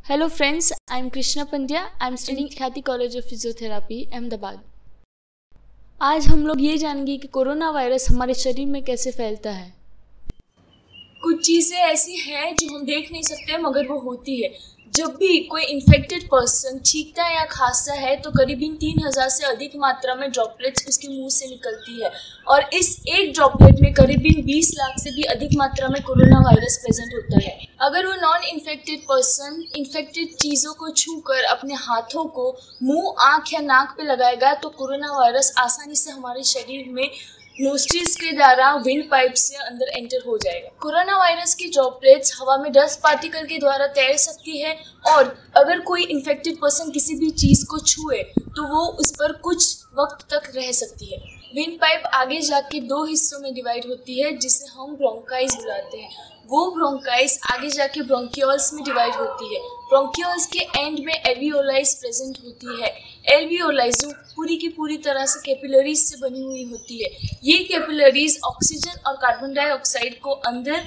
Hello friends, I am Krishna Pandya. I am studying ख्याति college of physiotherapy Ahmedabad. आज हम लोग ये जानेंगे कि कोरोना वायरस हमारे शरीर में कैसे फैलता है। कुछ चीज़ें ऐसी हैं जो हम देख नहीं सकते मगर वो होती है। जब भी कोई इन्फेक्टेड पर्सन छींकता है या खांसता है तो करीबन 3000 से अधिक मात्रा में ड्रॉपलेट्स उसके मुंह से निकलती है और इस एक ड्रॉपलेट में करीबन 20 लाख से भी अधिक मात्रा में कोरोना वायरस प्रेजेंट होता है। अगर वो नॉन इन्फेक्टेड पर्सन इन्फेक्टेड चीज़ों को छूकर अपने हाथों को मुंह, आँख या नाक पे लगाएगा तो कोरोना वायरस आसानी से हमारे शरीर में नोस्ट्रिल्स के द्वारा विंड पाइप से अंदर एंटर हो जाएगा। कोरोना वायरस की ड्रॉपलेट्स हवा में डस्ट पार्टिकल के द्वारा तैर सकती है और अगर कोई इन्फेक्टेड पर्सन किसी भी चीज़ को छुए तो वो उस पर कुछ वक्त तक रह सकती है। विंड पाइप आगे जाके 2 हिस्सों में डिवाइड होती है जिसे हम ब्रोंकाइल्स बुलाते हैं। वो ब्रोंकाइल्स आगे जाके ब्रोंकियोल्स में डिवाइड होती है। ब्रोंकियोल्स के एंड में एल्वियोलाइज प्रेजेंट होती है। एल्वियोलाइज जो पूरी की पूरी तरह से कैपिलरीज से बनी हुई होती है। ये कैपिलरीज ऑक्सीजन और कार्बन डाइऑक्साइड को अंदर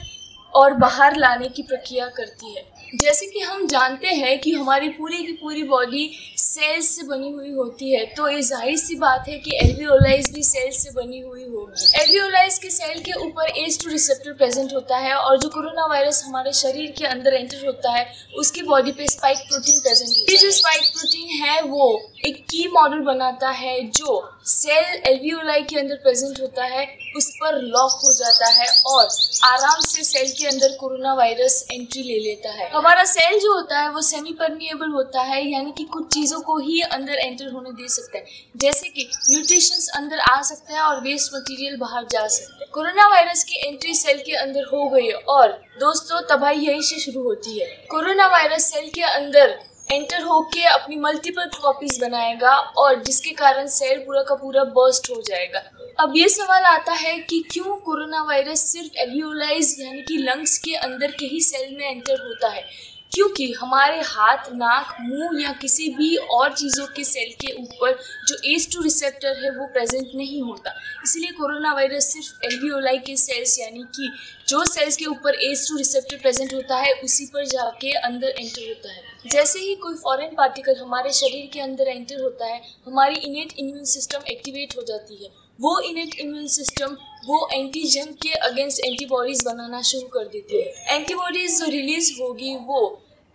और बाहर लाने की प्रक्रिया करती है। जैसे कि हम जानते हैं कि हमारी पूरी की पूरी बॉडी सेल्स से बनी हुई होती है, तो ये जाहिर सी बात है कि एल्वियोलाइज भी सेल्स से बनी हुई होगी। एल्वियोलाइज के सेल के ऊपर ACE2 रिसेप्टर प्रेजेंट होता है और जो कोरोना वायरस हमारे शरीर के अंदर एंटर होता है उसकी बॉडी पे स्पाइक प्रोटीन प्रेजेंट होता है। ये जो स्पाइक प्रोटीन है वो एक की मॉडल बनाता है जो सेल एल्वियोलाई के अंदर प्रेजेंट होता है उस पर लॉक हो जाता है और आराम से सेल के अंदर कोरोना वायरस एंट्री ले लेता है। हमारा सेल जो होता है वो सेमी परमिएबल होता है, यानी कि कुछ चीज़ों को ही अंदर एंटर होने दे सकता है, जैसे कि न्यूट्रिशंस अंदर आ सकता है और वेस्ट मटेरियल बाहर जा सकता है। कोरोना वायरस की एंट्री सेल के अंदर हो गई और दोस्तों तबाही यहीं से शुरू होती है। कोरोना वायरस सेल के अंदर एंटर होके अपनी मल्टीपल कॉपीज बनाएगा और जिसके कारण सेल पूरा का पूरा बर्स्ट हो जाएगा। अब ये सवाल आता है कि क्यों कोरोना वायरस सिर्फ एल्वियोलाइज यानी कि लंग्स के अंदर के ही सेल में एंटर होता है, क्योंकि हमारे हाथ, नाक, मुंह या किसी भी और चीज़ों के सेल के ऊपर जो ACE2 रिसेप्टर है वो प्रेजेंट नहीं होता। इसलिए कोरोना वायरस सिर्फ एल्वियोलाई के सेल्स यानी कि जो सेल्स के ऊपर ACE2 रिसेप्टर प्रेजेंट होता है उसी पर जाके अंदर एंटर होता है। जैसे ही कोई फॉरेन पार्टिकल हमारे शरीर के अंदर एंटर होता है हमारी इनेट इम्यून सिस्टम एक्टिवेट हो जाती है। वो इनेट इम्यून सिस्टम वो एंटीजन के अगेंस्ट एंटीबॉडीज बनाना शुरू कर देती है। एंटीबॉडीज जो रिलीज होगी वो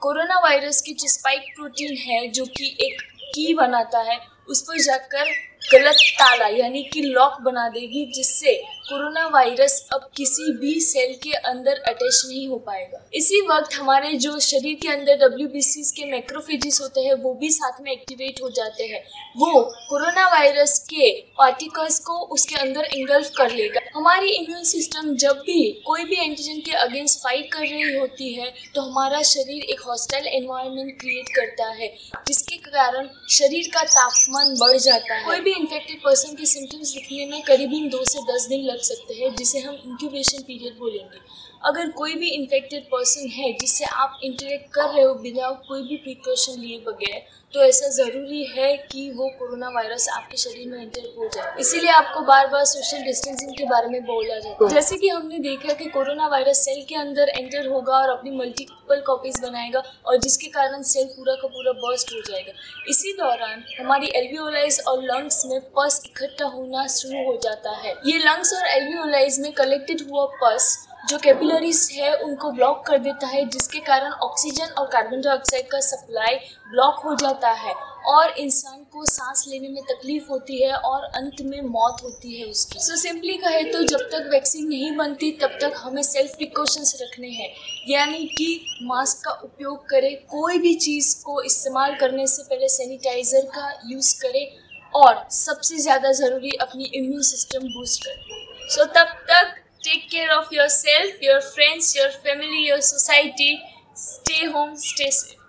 कोरोना वायरस की जो स्पाइक प्रोटीन है जो कि एक की बनाता है उस पर जाकर गलत ताला यानी कि लॉक बना देगी, जिससे कोरोना वायरस अब किसी भी सेल के अंदर अटैच नहीं हो पाएगा। इसी वक्त हमारे जो शरीर के अंदर WBCs के मैक्रोफेजेस होते हैं वो भी साथ में एक्टिवेट हो जाते हैं। वो कोरोना वायरस के पार्टिकल्स को उसके अंदर इंगल्फ कर लेगा। हमारी इम्यून सिस्टम जब भी कोई भी एंटीजन के अगेंस्ट फाइट कर रही होती है तो हमारा शरीर एक हॉस्टाइल एनवायरनमेंट क्रिएट करता है, जिसके कारण शरीर का तापमान बढ़ जाता है। कोई भी इन्फेक्टेड पर्सन के सिम्टम्स दिखने में करीबन 2 से 10 दिन लग सकते हैं, जिसे हम इंक्यूबेशन पीरियड बोलेंगे। अगर कोई भी इन्फेक्टेड पर्सन है जिससे आप इंटरेक्ट कर रहे हो बिना कोई भी प्रिकॉशन लिए बगैर, तो ऐसा ज़रूरी है कि वो कोरोना वायरस आपके शरीर में एंटर हो जाए। इसीलिए आपको बार बार सोशल डिस्टेंसिंग के बारे में बोला जाता है। जैसे कि हमने देखा कि कोरोना वायरस सेल के अंदर एंटर होगा और अपनी मल्टीपल कॉपीज बनाएगा और जिसके कारण सेल पूरा का पूरा बर्स्ट हो जाएगा। इसी दौरान हमारी एल्वियोलाइज और लंग्स में पस इकट्ठा होना शुरू हो जाता है। ये लंग्स और एल्वियोलाइज में कलेक्टेड हुआ पस जो कैपिलरीज है उनको ब्लॉक कर देता है, जिसके कारण ऑक्सीजन और कार्बन डाइऑक्साइड का सप्लाई ब्लॉक हो जाता है और इंसान को सांस लेने में तकलीफ होती है और अंत में मौत होती है उसकी। सो सिंपली कहे तो जब तक वैक्सीन नहीं बनती तब तक हमें सेल्फ प्रिकॉशंस रखने हैं, यानी कि मास्क का उपयोग करें, कोई भी चीज़ को इस्तेमाल करने से पहले सैनिटाइज़र का यूज़ करें और सबसे ज़्यादा ज़रूरी अपनी इम्यून सिस्टम बूस्ट करें। सो तब तक take care of yourself, your friends, your family, your society. Stay home, stay safe.